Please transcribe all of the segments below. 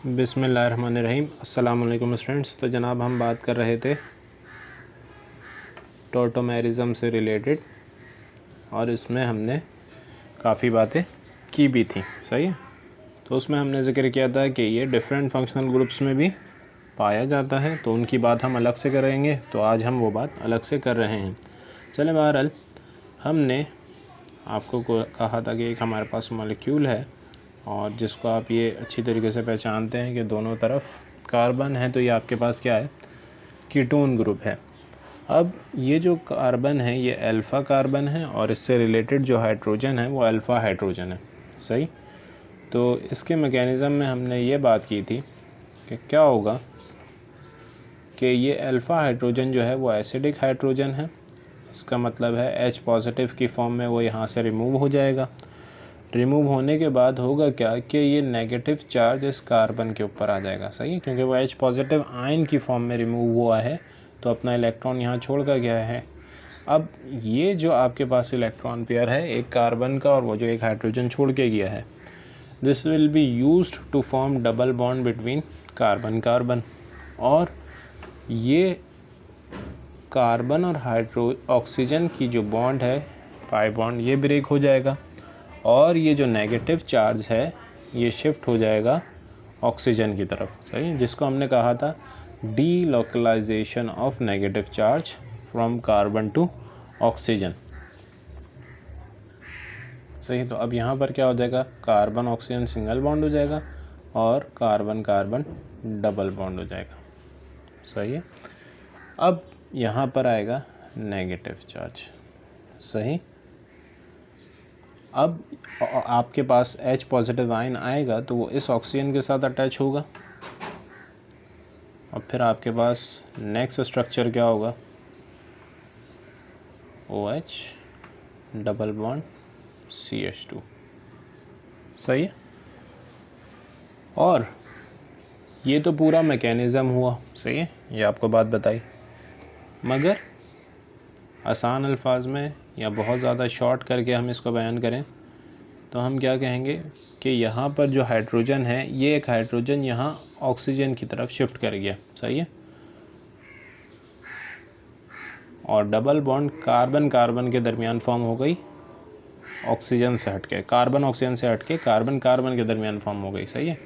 बिस्मिल्लाहिर्रहमानिर्रहीम। अस्सलाम वालेकुम स्टूडेंट्स। तो जनाब हम बात कर रहे थे टॉटोमेरिज़म से रिलेटेड और इसमें हमने काफ़ी बातें की भी थी, सही है। तो उसमें हमने ज़िक्र किया था कि ये डिफरेंट फंक्शनल ग्रुप्स में भी पाया जाता है, तो उनकी बात हम अलग से करेंगे। तो आज हम वो बात अलग से कर रहे हैं। चलें, बहरहाल हमने आपको कहा था कि एक हमारे पास मॉलिक्यूल है और जिसको आप ये अच्छी तरीके से पहचानते हैं कि दोनों तरफ कार्बन है, तो ये आपके पास क्या है, कीटोन ग्रुप है। अब ये जो कार्बन है ये अल्फ़ा कार्बन है और इससे रिलेटेड जो हाइड्रोजन है वो अल्फ़ा हाइड्रोजन है, सही। तो इसके मैकेनिज़्म में हमने ये बात की थी कि क्या होगा कि ये अल्फ़ा हाइड्रोजन जो है वो एसिडिक हाइड्रोजन है। इसका मतलब है H पॉजिटिव की फॉर्म में वो यहाँ से रिमूव हो जाएगा। रिमूव होने के बाद होगा क्या कि ये नेगेटिव चार्ज इस कार्बन के ऊपर आ जाएगा, सही है, क्योंकि वो H पॉजिटिव आयन की फॉर्म में रिमूव हुआ है तो अपना इलेक्ट्रॉन यहाँ छोड़ कर गया है। अब ये जो आपके पास इलेक्ट्रॉन पेयर है एक कार्बन का और वो जो एक हाइड्रोजन छोड़ के गया है, this will be used to form double bond between carbon और ये कार्बन और ऑक्सीजन की जो बॉन्ड है पाई बॉन्ड ये ब्रेक हो जाएगा और ये जो नेगेटिव चार्ज है ये शिफ्ट हो जाएगा ऑक्सीजन की तरफ, सही, जिसको हमने कहा था delocalisation of negative charge from carbon to oxygen, सही। तो अब यहाँ पर क्या हो जाएगा, कार्बन ऑक्सीजन सिंगल बॉन्ड हो जाएगा और कार्बन कार्बन डबल बॉन्ड हो जाएगा, सही है। अब यहाँ पर आएगा नेगेटिव चार्ज, सही। अब आपके पास H पॉजिटिव आयन आएगा तो वो इस ऑक्सीजन के साथ अटैच होगा और फिर आपके पास नेक्स्ट स्ट्रक्चर क्या होगा, OH डबल बॉन्ड CH2, सही है। और ये तो पूरा मैकेनिज़्म हुआ, सही है, ये आपको बात बताई। मगर आसान अल्फाज में या बहुत ज़्यादा शॉर्ट करके हम इसको बयान करें तो हम क्या कहेंगे कि यहाँ पर जो हाइड्रोजन है ये एक हाइड्रोजन यहाँ ऑक्सीजन की तरफ शिफ्ट कर गया, सही है, और डबल बॉन्ड कार्बन कार्बन के दरमियान फॉर्म हो गई, ऑक्सीजन से हटके, कार्बन ऑक्सीजन से हटके कार्बन कार्बन के दरमियान फॉर्म हो गई, सही है।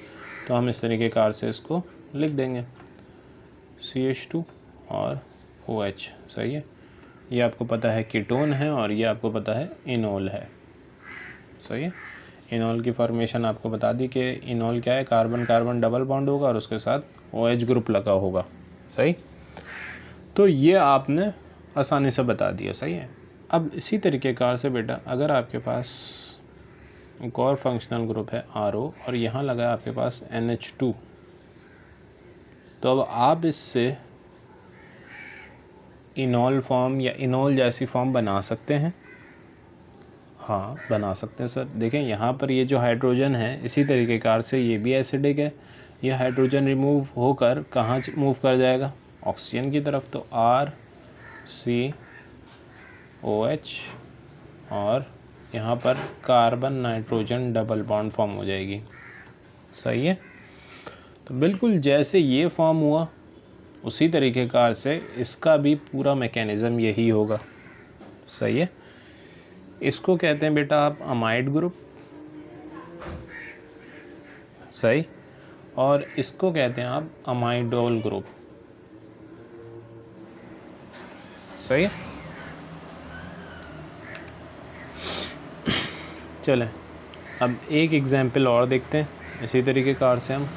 तो हम इस तरीके कार से इसको लिख देंगे CH2 और OH, सही है। ये आपको पता है कीटोन है और ये आपको पता है इनोल है, सही है। इनोल की फॉर्मेशन आपको बता दी कि इनोल क्या है, कार्बन कार्बन डबल बॉन्ड होगा और उसके साथ OH ग्रुप लगा होगा, सही। तो ये आपने आसानी से बता दिया, सही है। अब इसी तरीके कार से बेटा अगर आपके पास एक और फंक्शनल ग्रुप है RO और यहाँ लगा है आपके पास NH2, तो अब आप इससे इनोल फॉर्म या इनोल जैसी फॉर्म बना सकते हैं। हाँ बना सकते हैं सर। देखें यहाँ पर ये जो हाइड्रोजन है इसी तरीके कार से ये भी एसिडिक है, ये हाइड्रोजन रिमूव होकर कहाँ मूव कर जाएगा, ऑक्सीजन की तरफ। तो RCOH और यहाँ पर carbon nitrogen double bond form हो जाएगी, सही है। तो बिल्कुल जैसे ये फॉर्म हुआ उसी तरीके कार से इसका भी पूरा मैकेनिज़्म यही होगा, सही है। इसको कहते हैं बेटा आप अमाइड ग्रुप, सही, और इसको कहते हैं आप अमाइडोल ग्रुप, सही है। चलें अब एक एग्जाम्पल और देखते हैं इसी तरीके कार से हम।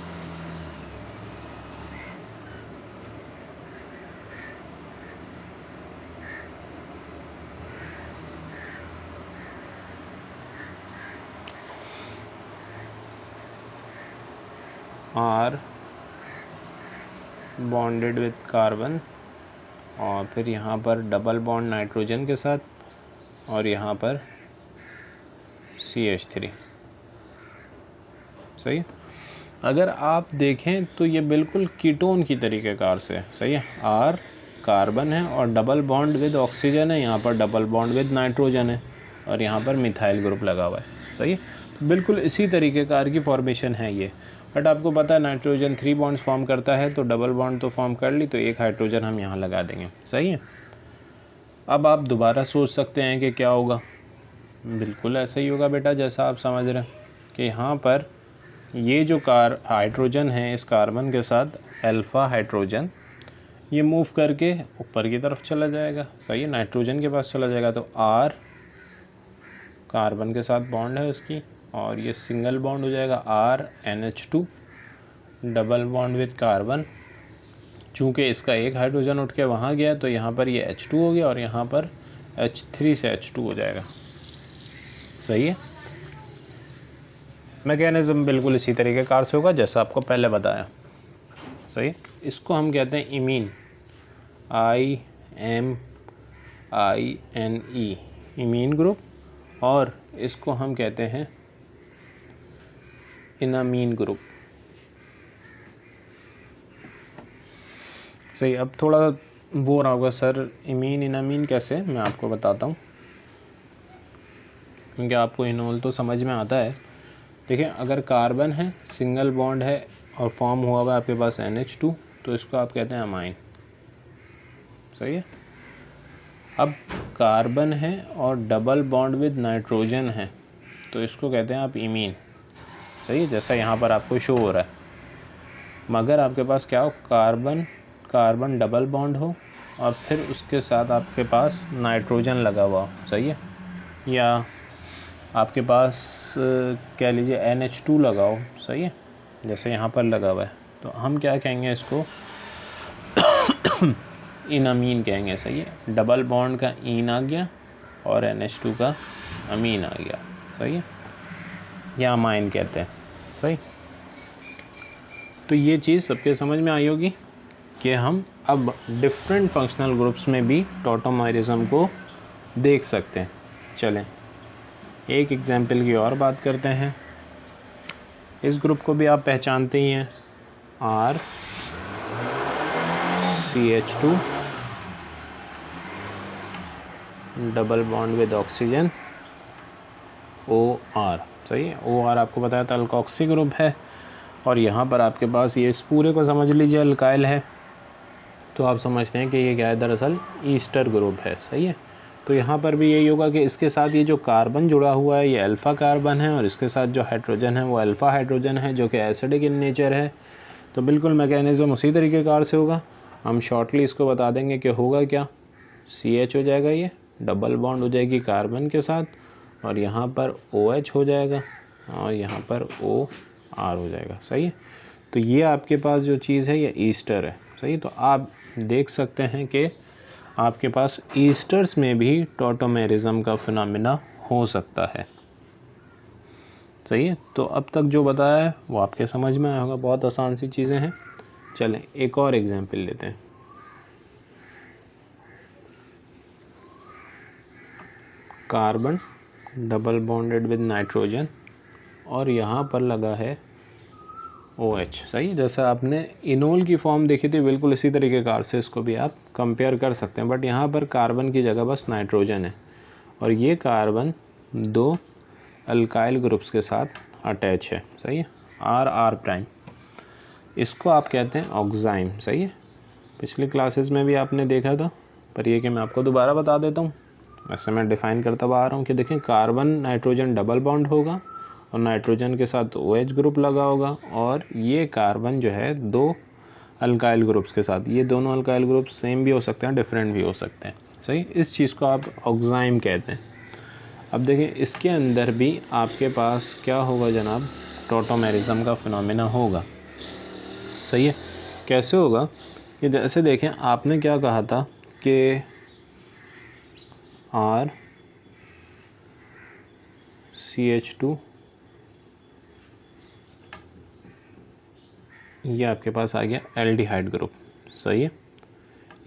R बॉन्डेड विद कार्बन और फिर यहाँ पर डबल बॉन्ड नाइट्रोजन के साथ और यहाँ पर CH3, सही है। अगर आप देखें तो ये बिल्कुल कीटोन की तरीके कार से है, सही है। R कार्बन है और डबल बॉन्ड विद ऑक्सीजन है, यहाँ पर डबल बॉन्ड विद नाइट्रोजन है और यहाँ पर मिथाइल ग्रुप लगा हुआ है, सही है। तो बिल्कुल इसी तरीके कार की फॉर्मेशन है ये। बट आपको पता है नाइट्रोजन 3 बॉन्ड्स फॉर्म करता है, तो डबल बॉन्ड तो फॉर्म कर ली, तो एक हाइड्रोजन हम यहाँ लगा देंगे। सही है। अब आप दोबारा सोच सकते हैं कि क्या होगा। बिल्कुल ऐसा ही होगा बेटा, जैसा आप समझ रहे हैं कि यहाँ पर ये जो हाइड्रोजन है इस कार्बन के साथ अल्फ़ा हाइड्रोजन ये मूव करके ऊपर की तरफ चला जाएगा। सही है, नाइट्रोजन के पास चला जाएगा। तो R कार्बन के साथ बॉन्ड है उसकी, और ये सिंगल बॉन्ड हो जाएगा RNH2 double bond with carbon. चूँकि इसका एक हाइड्रोजन उठ के वहाँ गया तो यहाँ पर ये H2 हो गया और यहाँ पर H3 से H2 हो जाएगा। सही है। मैकेनिज्म बिल्कुल इसी तरीके कार से होगा जैसा आपको पहले बताया। सही। इसको हम कहते हैं इमीन, IMINE, इमीन ग्रुप, और इसको हम कहते हैं इनामीन ग्रुप। सही। अब थोड़ा वो रहा होगा सर इमीन इनामीन कैसे, मैं आपको बताता हूँ, क्योंकि आपको इनोल तो समझ में आता है। देखिए, अगर कार्बन है, सिंगल बॉन्ड है और फॉर्म हुआ हुआ है आपके पास NH2, तो इसको आप कहते हैं अमाइन। सही है। अब कार्बन है और डबल बॉन्ड विद नाइट्रोजन है, तो इसको कहते हैं आप इमीन। सही है, जैसा यहाँ पर आपको शो हो रहा है। मगर आपके पास क्या हो, कार्बन कार्बन डबल बॉन्ड हो और फिर उसके साथ आपके पास नाइट्रोजन लगा हुआ हो। सही है। या आपके पास कह लीजिए NH2 लगा हो। सही है, जैसे यहाँ पर लगा हुआ है, तो हम क्या कहेंगे इसको इनामीन कहेंगे। सही है। डबल बॉन्ड का इन आ गया और NH2 का अमीन आ गया। सही है, या अमाइन कहते हैं। सही। तो ये चीज़ सबके समझ में आई होगी कि हम अब डिफरेंट फंक्शनल ग्रुप्स में भी टॉटोमेरिज्म को देख सकते हैं। चलें एक एग्जाम्पल की और बात करते हैं। इस ग्रुप को भी आप पहचानते ही हैं, RCH2 double bond with oxygen OR। सही है। OR आपको बताया था अल्कोक्सी ग्रुप है, और यहाँ पर आपके पास ये इस पूरे को समझ लीजिए अल्काइल है, तो आप समझते हैं कि ये क्या है, दरअसल ईस्टर ग्रुप है। सही है। तो यहाँ पर भी यही होगा कि इसके साथ ये जो कार्बन जुड़ा हुआ है ये अल्फ़ा कार्बन है, और इसके साथ जो हाइड्रोजन है वो अल्फ़ा हाइड्रोजन है, जो कि एसिडिक इन नेचर है। तो बिल्कुल मैकेनिज़्म उसी तरीके कार से होगा। हम शॉर्टली इसको बता देंगे कि होगा क्या, CH हो जाएगा, ये डबल बॉन्ड हो जाएगी कार्बन के साथ, और यहाँ पर OH हो जाएगा और यहाँ पर OR हो जाएगा। सही है। तो ये आपके पास जो चीज़ है ये ईस्टर है। सही। तो आप देख सकते हैं कि आपके पास ईस्टर्स में भी टॉटोमेरिज्म का फिनोमेना हो सकता है। सही है। तो अब तक जो बताया है वो आपके समझ में आया होगा, बहुत आसान सी चीज़ें हैं। चलें एक और एग्जांपल लेते हैं। Carbon double bonded with nitrogen और यहाँ पर लगा है OH। सही। जैसा आपने इनोल की फॉर्म देखी थी बिल्कुल इसी तरीके कार से इसको भी आप कंपेयर कर सकते हैं, बट यहाँ पर कार्बन की जगह बस नाइट्रोजन है, और ये कार्बन दो अल्काइल ग्रुप्स के साथ अटैच है। सही है, R R'। इसको आप कहते हैं ऑक्साइम। सही है, पिछली क्लासेस में भी आपने देखा था, पर ये कि मैं आपको दोबारा बता देता हूँ। वैसे मैं डिफ़ाइन करता हुआ आ रहा हूँ कि देखें, कार्बन नाइट्रोजन डबल बॉन्ड होगा और नाइट्रोजन के साथ OH ग्रुप लगा होगा, और ये कार्बन जो है दो अल्काइल ग्रुप्स के साथ, ये दोनों अल्काइल ग्रुप सेम भी हो सकते हैं, डिफरेंट भी हो सकते हैं। सही, इस चीज़ को आप ऑक्साइम कहते हैं। अब देखिए इसके अंदर भी आपके पास क्या होगा जनाब, टॉटोमेरिज्म का फिनोमेना होगा। सही है, कैसे होगा कि जैसे देखें आपने क्या कहा था कि RCH2 ये आपके पास आ गया एल्डिहाइड ग्रुप। सही है,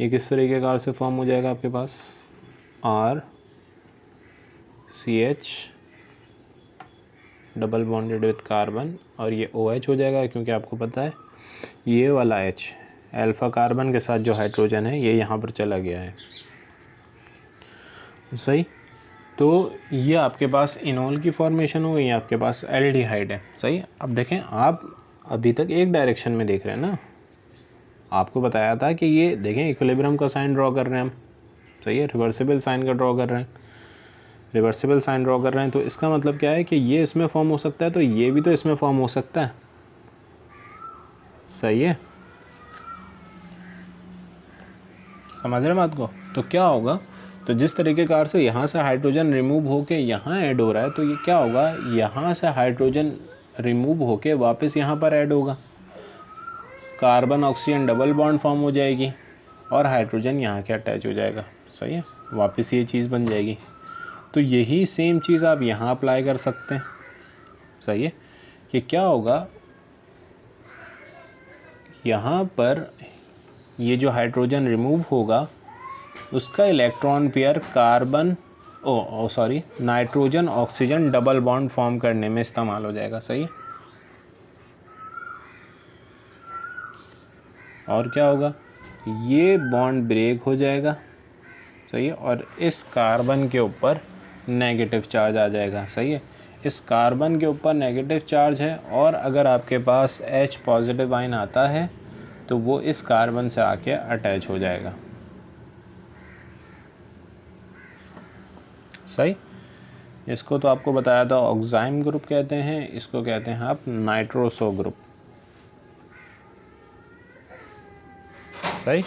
ये किस तरीके कार से फॉर्म हो जाएगा आपके पास, RCH double bonded with carbon और ये OH हो जाएगा, क्योंकि आपको पता है ये वाला H अल्फ़ा कार्बन के साथ जो हाइड्रोजन है ये यहाँ पर चला गया है। सही, तो ये आपके पास इनोल की फॉर्मेशन हो गई, आपके पास एल्डिहाइड है। सही, अब देखें आप अभी तक एक डायरेक्शन में देख रहे हैं ना, आपको बताया था कि ये देखें इक्विलिब्रियम का साइन ड्रॉ कर रहे हैं हम, सही है, रिवर्सिबल साइन का ड्रॉ कर रहे हैं, रिवर्सिबल साइन ड्रॉ कर रहे हैं, तो इसका मतलब क्या है कि ये इसमें फॉर्म हो सकता है तो ये भी तो इसमें फॉर्म हो सकता है, सही है, समझ रहे बात को। तो क्या होगा, तो जिस तरीके कार से यहाँ से हाइड्रोजन रिमूव होके यहाँ ऐड हो रहा है, तो ये क्या होगा, यहाँ से हाइड्रोजन रिमूव होके वापस यहाँ पर ऐड होगा, carbon oxygen double bond form हो जाएगी और हाइड्रोजन यहाँ के अटैच हो जाएगा, सही है, वापस ये चीज़ बन जाएगी। तो यही सेम चीज़ आप यहाँ अप्लाई कर सकते हैं, सही है, कि क्या होगा, यहाँ पर ये जो हाइड्रोजन रिमूव होगा उसका electron pair carbon nitrogen oxygen double bond form करने में इस्तेमाल हो जाएगा, सही है। और क्या होगा, ये बॉन्ड ब्रेक हो जाएगा, सही है, और इस कार्बन के ऊपर नेगेटिव चार्ज आ जाएगा, सही है, इस कार्बन के ऊपर नेगेटिव चार्ज है और अगर आपके पास H पॉजिटिव आयन आता है तो वो इस कार्बन से आके अटैच हो जाएगा, सही। इसको तो आपको बताया था ऑक्साइम ग्रुप कहते हैं, इसको कहते हैं आप नाइट्रोसो ग्रुप, सही।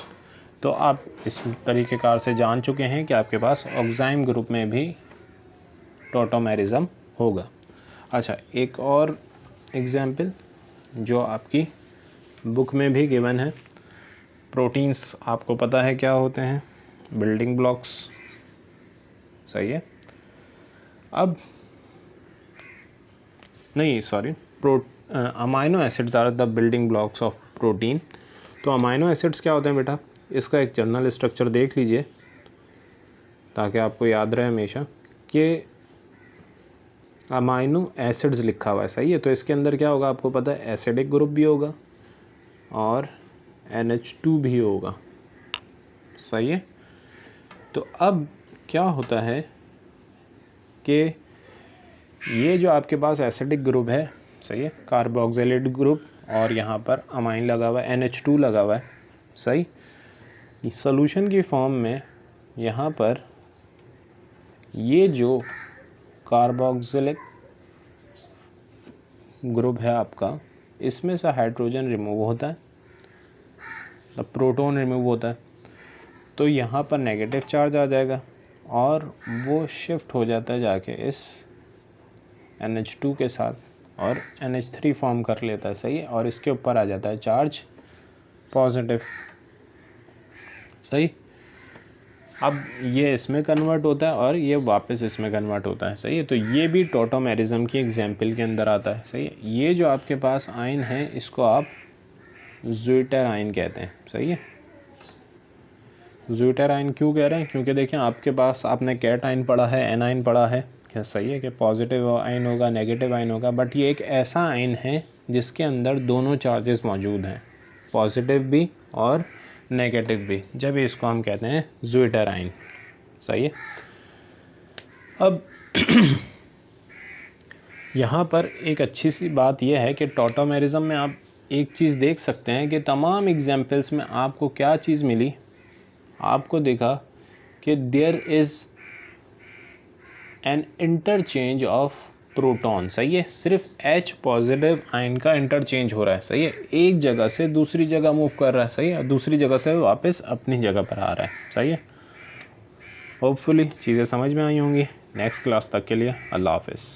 तो आप इस तरीके कार से जान चुके हैं कि आपके पास ऑक्साइम ग्रुप में भी टॉटोमेरिज्म होगा। अच्छा, एक और एग्जाम्पल जो आपकी बुक में भी गिवन है, प्रोटीन्स आपको पता है क्या होते हैं, बिल्डिंग ब्लॉक्स, सही है। अब नहीं sorry, amino acids are the building blocks of protein. तो अमाइनो एसिड्स क्या होते हैं बेटा, इसका एक जनरल स्ट्रक्चर देख लीजिए ताकि आपको याद रहे हमेशा कि अमाइनो एसिड्स लिखा हुआ है, सही है। तो इसके अंदर क्या होगा आपको पता है, एसिडिक ग्रुप भी होगा और NH2 भी होगा, सही है। तो अब क्या होता है कि ये जो आपके पास एसिडिक ग्रुप है, सही है, कार्बोक्सिलेट ग्रुप, और यहाँ पर अमाइन लगा हुआ है, NH2 लगा हुआ है, सही। सॉल्यूशन की फॉर्म में यहाँ पर ये जो कार्बोक्सिलिक ग्रुप है आपका, इसमें से हाइड्रोजन रिमूव होता है, तो प्रोटॉन रिमूव होता है, तो यहाँ पर नेगेटिव चार्ज आ जाएगा और वो शिफ्ट हो जाता है जाके इस NH2 के साथ और NH3 फॉर्म कर लेता है, सही है, और इसके ऊपर आ जाता है चार्ज पॉजिटिव, सही। अब ये इसमें कन्वर्ट होता है और ये वापस इसमें कन्वर्ट होता है, सही है। तो ये भी टॉटोमेरिज्म की एग्जाम्पल के अंदर आता है, सही है। ये जो आपके पास आयन है इसको आप ज़्विटर आयन कहते हैं, सही है। ज़्विटर आयन क्यों कह रहे हैं, क्योंकि देखें आपके पास आपने कैट आयन पढ़ा है, एनाइन पढ़ा है, क्या सही है, कि पॉजिटिव आयन होगा नेगेटिव आयन होगा, बट ये एक ऐसा आयन है जिसके अंदर दोनों चार्जेस मौजूद हैं, पॉजिटिव भी और नेगेटिव भी, जब इसको हम कहते हैं ज़्विटर आयन, सही है। अब यहाँ पर एक अच्छी सी बात यह है कि टॉटोमेरिज्म में आप एक चीज़ देख सकते हैं कि तमाम एग्जाम्पल्स में आपको क्या चीज़ मिली, आपको देखा कि there is an interchange of proton, सही है, सिर्फ H पॉजिटिव आयन का इंटरचेंज हो रहा है, सही है, एक जगह से दूसरी जगह मूव कर रहा है, सही है, दूसरी जगह से वापस अपनी जगह पर आ रहा है, सही है। होपफुली चीज़ें समझ में आई होंगी। नेक्स्ट क्लास तक के लिए अल्लाह हाफ़िज़।